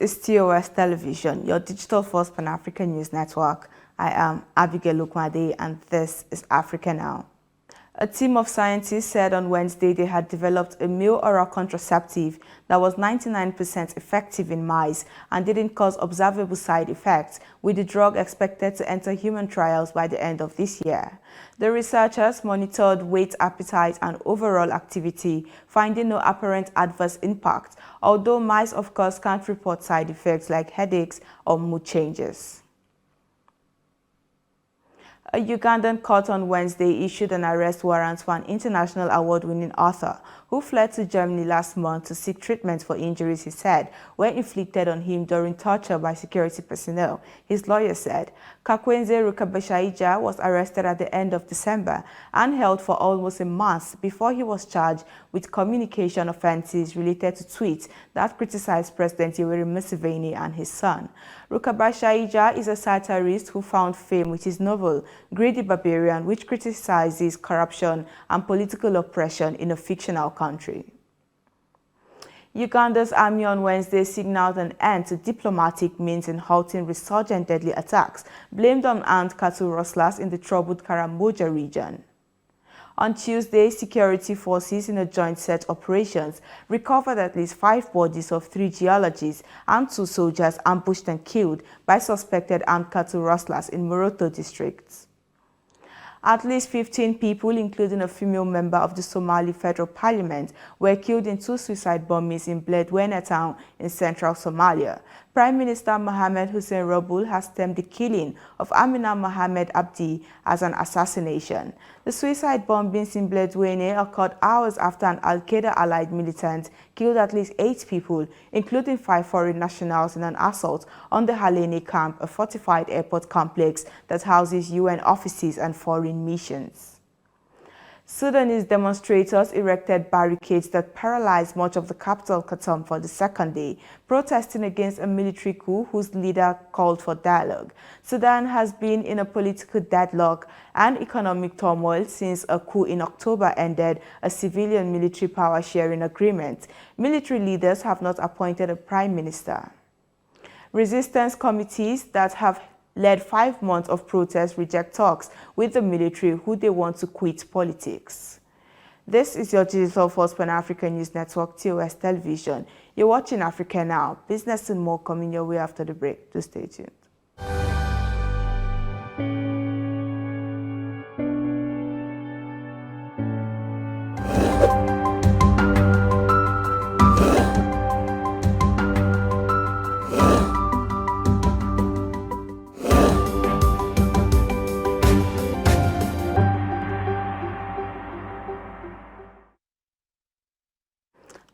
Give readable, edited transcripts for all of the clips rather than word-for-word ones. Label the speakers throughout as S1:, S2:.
S1: is TOS Television, your digital-first Pan-African news network. I am Abigail Okwade, and this is Africa Now. A team of scientists said on Wednesday they had developed a male oral contraceptive that was 99% effective in mice and didn't cause observable side effects, with the drug expected to enter human trials by the end of this year. The researchers monitored weight, appetite, and overall activity, finding no apparent adverse impact, although mice, of course, can't report side effects like headaches or mood changes. A Ugandan court on Wednesday issued an arrest warrant for an international award-winning author who fled to Germany last month to seek treatment for injuries he said were inflicted on him during torture by security personnel, his lawyer said. Kakwenze Rukabashaija was arrested at the end of December and held for almost a month before he was charged with communication offenses related to tweets that criticized President Yoweri Museveni and his son. Rukabashaija is a satirist who found fame with his novel Greedy Barbarian, which criticizes corruption and political oppression in a fictional country. Uganda's army on Wednesday signaled an end to diplomatic means in halting resurgent deadly attacks blamed on armed cattle rustlers in the troubled Karamoja region. On Tuesday, security forces in a joint set operations recovered at least 5 bodies of 3 geologists and 2 soldiers ambushed and killed by suspected armed cattle rustlers in Moroto districts. At least 15 people, including a female member of the Somali Federal Parliament, were killed in 2 suicide bombings in Beledweyne town in central Somalia. Prime Minister Mohamed Hussein Roble has termed the killing of Amina Mohamed Abdi as an assassination. The suicide bombings in Beledweyne occurred hours after an Al-Qaeda-allied militant killed at least 8 people, including 5 foreign nationals, in an assault on the Haleni camp, a fortified airport complex that houses UN offices and foreign missions. Sudanese demonstrators erected barricades that paralyzed much of the capital, Khartoum, for the second day, protesting against a military coup whose leader called for dialogue. Sudan has been in a political deadlock and economic turmoil since a coup in October ended a civilian-military power-sharing agreement. Military leaders have not appointed a prime minister. Resistance committees that have led 5 months of protests reject talks with the military, who they want to quit politics. This is your digital first Pan-African news network, TOS Television. You're watching Africa Now. Business and more coming your way after the break. Do stay tuned.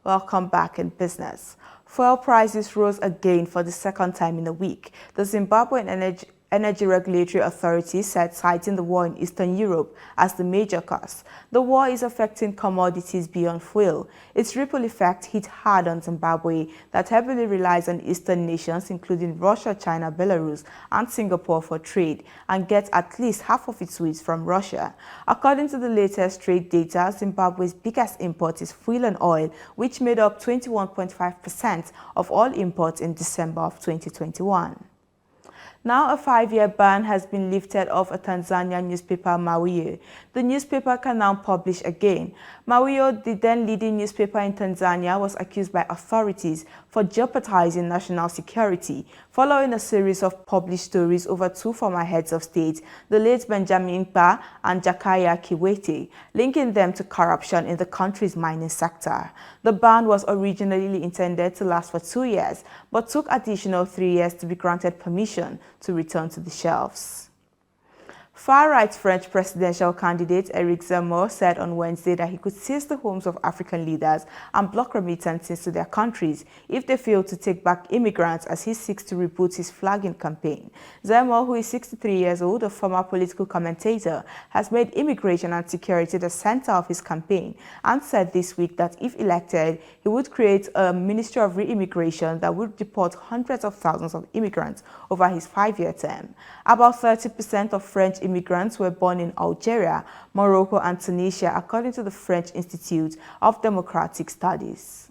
S1: Welcome back in business. Fuel prices rose again for the second time in a week. The Zimbabwean Energy Regulatory Authority said, citing the war in Eastern Europe as the major cause. The war is affecting commodities beyond fuel. Its ripple effect hit hard on Zimbabwe, that heavily relies on Eastern nations, including Russia, China, Belarus, and Singapore for trade, and gets at least half of its wheat from Russia. According to the latest trade data, Zimbabwe's biggest import is fuel and oil, which made up 21.5% of all imports in December of 2021. Now, a 5-year ban has been lifted off a Tanzanian newspaper, Mawio. The newspaper can now publish again. Mawio, the then leading newspaper in Tanzania, was accused by authorities for jeopardizing national security, following a series of published stories over 2 former heads of state, the late Benjamin Mkapa and Jakaya Kikwete, linking them to corruption in the country's mining sector. The ban was originally intended to last for 2 years, but took additional 3 years to be granted permission to return to the shelves. Far-right French presidential candidate Éric Zemmour said on Wednesday that he could seize the homes of African leaders and block remittances to their countries if they fail to take back immigrants, as he seeks to reboot his flagging campaign. Zemmour, who is 63 years old, a former political commentator, has made immigration and security the center of his campaign and said this week that if elected, he would create a Ministry of Re-immigration that would deport hundreds of thousands of immigrants over his 5-year term. About 30% of French immigrants were born in Algeria, Morocco, and Tunisia, according to the French Institute of Democratic Studies.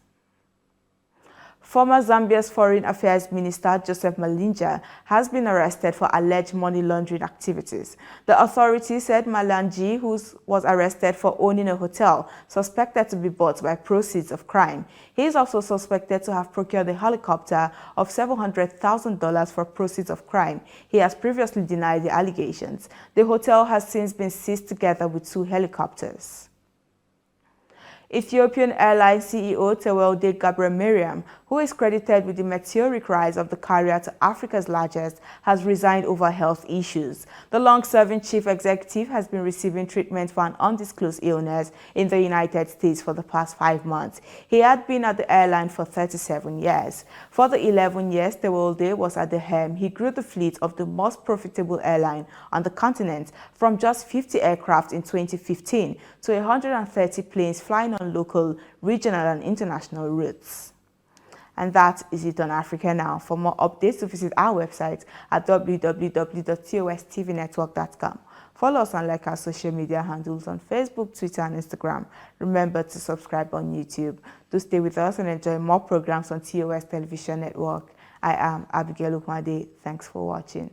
S1: Former Zambia's Foreign Affairs Minister Joseph Malinja has been arrested for alleged money laundering activities. The authorities said Malanji, who was arrested for owning a hotel suspected to be bought by proceeds of crime. He is also suspected to have procured a helicopter of $700,000 for proceeds of crime. He has previously denied the allegations. The hotel has since been seized together with 2 helicopters. Ethiopian Airlines CEO Tewelde Gabriel-Mariam, who is credited with the meteoric rise of the carrier to Africa's largest, has resigned over health issues. The long-serving chief executive has been receiving treatment for an undisclosed illness in the United States for the past 5 months. He had been at the airline for 37 years. For the 11 years Tewelde was at the helm, he grew the fleet of the most profitable airline on the continent from just 50 aircraft in 2015 to 130 planes flying on local, regional and international routes. And that is it on Africa Now. For more updates, visit our website at www.TOSTVNetwork.com. Follow us and like our social media handles on Facebook, Twitter and Instagram. Remember to subscribe on YouTube. Do stay with us and enjoy more programs on TOS Television Network. I am Abigail Ukmade. Thanks for watching.